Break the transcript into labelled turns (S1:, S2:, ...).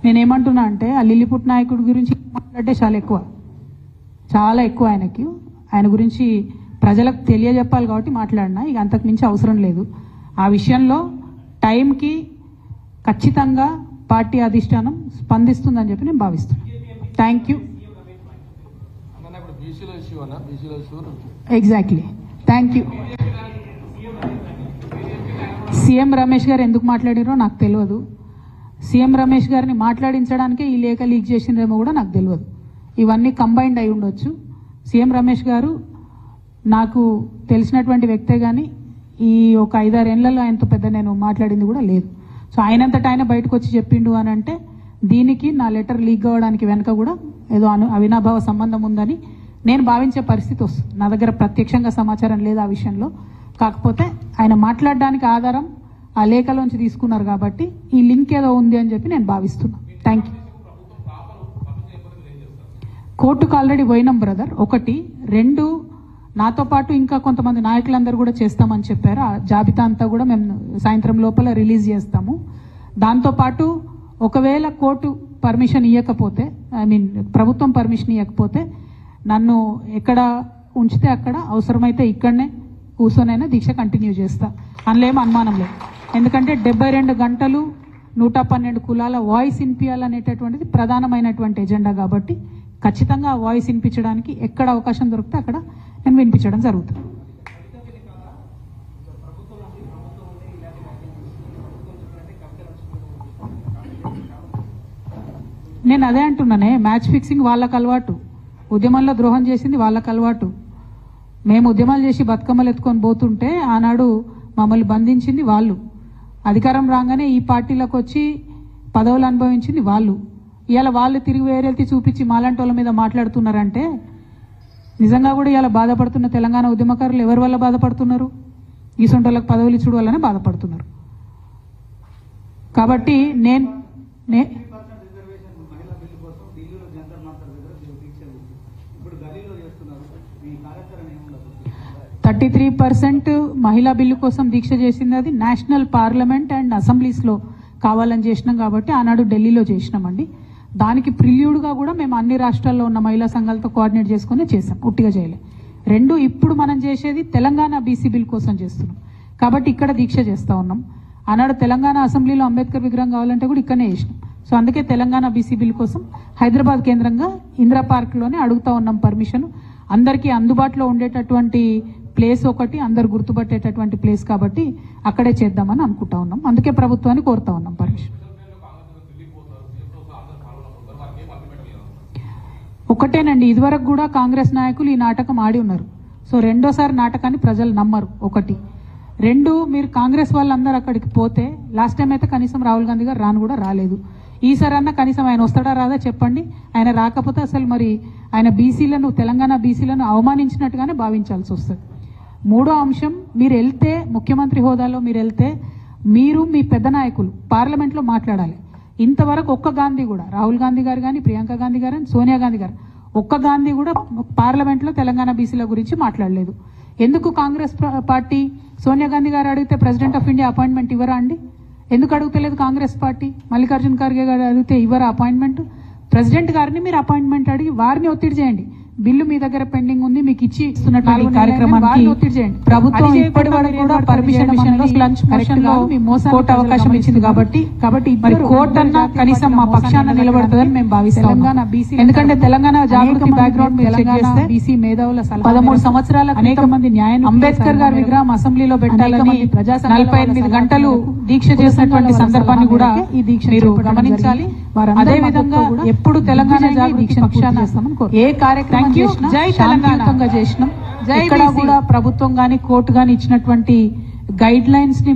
S1: నేనేమంటున్నా అంటే ఆ లిల్లీపుట్ నాయకుడి గురించి మాట్లాడితే చాలా ఎక్కువ ఆయన గురించి ప్రజలకు తెలియజెప్పాలి కాబట్టి మాట్లాడినా, ఇక అంతకు మించి అవసరం లేదు. ఆ విషయంలో టైంకి ఖచ్చితంగా పార్టీ అధిష్టానం స్పందిస్తుందని చెప్పి నేను భావిస్తున్నాను. Thank you. Exactly, thank you. CM Ramesh గారు ఎందుకు మాట్లాడారో నాకు తెలియదు. సీఎం రమేష్ గారిని మాట్లాడించడానికే ఈ లేఖ లీక్ చేసిందేమో కూడా నాకు తెలియదు. ఇవన్నీ కంబైన్డ్ అయి ఉండొచ్చు. సీఎం రమేష్ గారు నాకు తెలిసినటువంటి వ్యక్తే కానీ ఈ ఒక 5-6 ఏళ్లలో ఆయనతో పెద్ద నేను మాట్లాడింది కూడా లేదు. సో ఆయనంతటా ఆయన బయటకు వచ్చి చెప్పిండు అని అంటే దీనికి నా లెటర్ లీక్ అవ్వడానికి వెనక కూడా ఏదో అవినాభావ సంబంధం ఉందని నేను భావించే పరిస్థితి వస్తుంది. నా దగ్గర ప్రత్యక్షంగా సమాచారం లేదు ఆ విషయంలో. కాకపోతే ఆయన మాట్లాడడానికి ఆధారం ఆ లేఖలోంచి తీసుకున్నారు కాబట్టి ఈ లింక్ ఏదో ఉంది అని చెప్పి నేను భావిస్తున్నాను. Thank you. కోర్టుకు ఆల్రెడీ పోయినాం బ్రదర్. 1, 2 నాతో పాటు ఇంకా కొంతమంది నాయకులందరూ కూడా చేస్తామని చెప్పారు. ఆ జాబితా అంతా కూడా మేము సాయంత్రం లోపల రిలీజ్ చేస్తాము. దాంతోపాటు ఒకవేళ కోర్టు పర్మిషన్ ఇవ్వకపోతే, ప్రభుత్వం పర్మిషన్ ఇవ్వకపోతే నన్ను ఎక్కడ ఉంచితే అక్కడ, అవసరమైతే ఇక్కడనే కూర్చొనైనా దీక్ష కంటిన్యూ చేస్తా. అందులో ఏం అనుమానం లేదు. ఎందుకంటే 72 గంటలు 112 కులాల వాయిస్ వినిపించాలనేటటువంటిది ప్రధానమైనటువంటి ఎజెండా కాబట్టి ఖచ్చితంగా ఆ వాయిస్ వినిపించడానికి ఎక్కడ అవకాశం దొరికితే అక్కడ నేను వినిపించడం జరుగుతుంది. నేను అదే అంటున్నానే, మ్యాచ్ ఫిక్సింగ్ వాళ్ళకు అలవాటు, ఉద్యమంలో ద్రోహం చేసింది వాళ్ళకు అలవాటు. మేము ఉద్యమాలు చేసి బతుకమ్మలు ఎత్తుకొని పోతుంటే ఆనాడు మమ్మల్ని బంధించింది వాళ్ళు. అధికారం రాగానే ఈ పార్టీలకు వచ్చి పదవులు అనుభవించింది వాళ్ళు. ఇవాళ వాళ్ళు తిరిగి వేరేల్తి చూపించి మాలాంటి వాళ్ళ మీద మాట్లాడుతున్నారంటే నిజంగా కూడా ఇవాళ బాధపడుతున్న తెలంగాణ ఉద్యమకారులు ఎవరి వల్ల బాధపడుతున్నారు? ఈసొంటి వాళ్ళకి పదవులు ఇచ్చుడు వల్లనే బాధపడుతున్నారు. కాబట్టి నేను 33% మహిళా బిల్లు కోసం దీక్ష చేసింది అది నేషనల్ పార్లమెంట్ అండ్ అసెంబ్లీస్లో కావాలని చేసినాం కాబట్టి ఆనాడు ఢిల్లీలో చేసినామండి. దానికి ప్రిల్యూడ్గా కూడా మేము అన్ని రాష్ట్రాల్లో ఉన్న మహిళా సంఘాలతో కోఆర్డినేట్ చేసుకుని చేసాం, ఉట్టిగా చేయలే. 2 ఇప్పుడు మనం చేసేది తెలంగాణ బీసీ బిల్ కోసం చేస్తున్నాం కాబట్టి ఇక్కడ దీక్ష చేస్తూ ఉన్నాం. ఆనాడు తెలంగాణ అసెంబ్లీలో అంబేద్కర్ విగ్రహం కావాలంటే కూడా ఇక్కడనే చేసినాం. సో అందుకే తెలంగాణ బీసీ బిల్ కోసం హైదరాబాద్ కేంద్రంగా ఇందిరా పార్క్లోనే అడుగుతూ ఉన్నాం పర్మిషన్. అందరికీ అందుబాటులో ఉండేటటువంటి ప్లేస్ ఒకటి, అందరు గుర్తుపట్టేటటువంటి ప్లేస్ కాబట్టి అక్కడే చేద్దామని అనుకుంటా ఉన్నాం. అందుకే ప్రభుత్వాన్ని కోరుతా ఉన్నాం పర్మిషన్. ఒకటేనండి, ఇదివరకు కూడా కాంగ్రెస్ నాయకులు ఈ నాటకం ఆడి ఉన్నారు. సో రెండోసారి నాటకాన్ని ప్రజలు నమ్మరు. 1, 2 మీరు కాంగ్రెస్ వాళ్ళందరూ అక్కడికి పోతే, లాస్ట్ టైం అయితే కనీసం రాహుల్ గాంధీ గారు రాను కూడా రాలేదు. ఈసారి అన్న కనీసం ఆయన వస్తాడా రాదా చెప్పండి. ఆయన రాకపోతే అసలు మరి ఆయన బీసీలను, తెలంగాణ బీసీలను అవమానించినట్టుగానే భావించాల్సి వస్తుంది. 3వ అంశం, మీరు వెళ్తే ముఖ్యమంత్రి హోదాలో మీరు వెళ్తే మీరు మీ పెద్ద నాయకులు పార్లమెంట్లో మాట్లాడాలి. ఇంతవరకు ఒక్క గాంధీ కూడా, రాహుల్ గాంధీ గారు కానీ, ప్రియాంక గాంధీ గారు కానీ, సోనియా గాంధీ గారు, ఒక్క గాంధీ కూడా పార్లమెంట్లో తెలంగాణ బీసీల గురించి మాట్లాడలేదు. ఎందుకు కాంగ్రెస్ పార్టీ సోనియా గాంధీ గారు అడిగితే ప్రెసిడెంట్ ఆఫ్ ఇండియా అపాయింట్మెంట్ ఇవ్వరా అండి? ఎందుకు అడుగుతలేదు కాంగ్రెస్ పార్టీ? మల్లికార్జున ఖర్గే గారు అడిగితే ఇవ్వరా అపాయింట్మెంట్? ప్రెసిడెంట్ గారిని మీరు అపాయింట్మెంట్ అడిగి వారిని ఒత్తిడి చేయండి. బిల్లు మీ దగ్గర పెండింగ్ ఉంది, మీకు ఇచ్చి ఇస్తున్నటువంటి కార్యక్రమానికి ఒత్తిడి చేయండి. ప్రభుత్వం ఇప్పటి వరకు కూడా పర్మిషన్ విషయంలో లంచ్ మోషన్లో కోర్టు అవకాశం ఇచ్చింది కాబట్టి మరి కోర్టు అన్నా కనీసం మా పక్షాన నిలబడుతుందని మేము భావిస్తాం. ఎందుకంటే తెలంగాణ జాగృతి బ్యాక్గ్రౌండ్ మీరు చెక్ చేస్తే బీసీ మేధావుల 13 సంవత్సరాల అనేక మంది న్యాయం అంబేద్కర్ గారి విగ్రహం అసెంబ్లీలో పెట్టాలని 48 గంటలు దీక్ష చేసినటువంటి సందర్భాన్ని కూడా ఈ దీక్ష మీరు గమనించాలి. అదే విధంగా ఎప్పుడు తెలంగాణ జాగృతి పక్షాన ఏ కార్యక్రమం శాంతియుతంగా చేసినాం. ఇక్కడ కూడా ప్రభుత్వం గాని కోర్టు గాని ఇచ్చినటువంటి గైడ్ లైన్స్ ని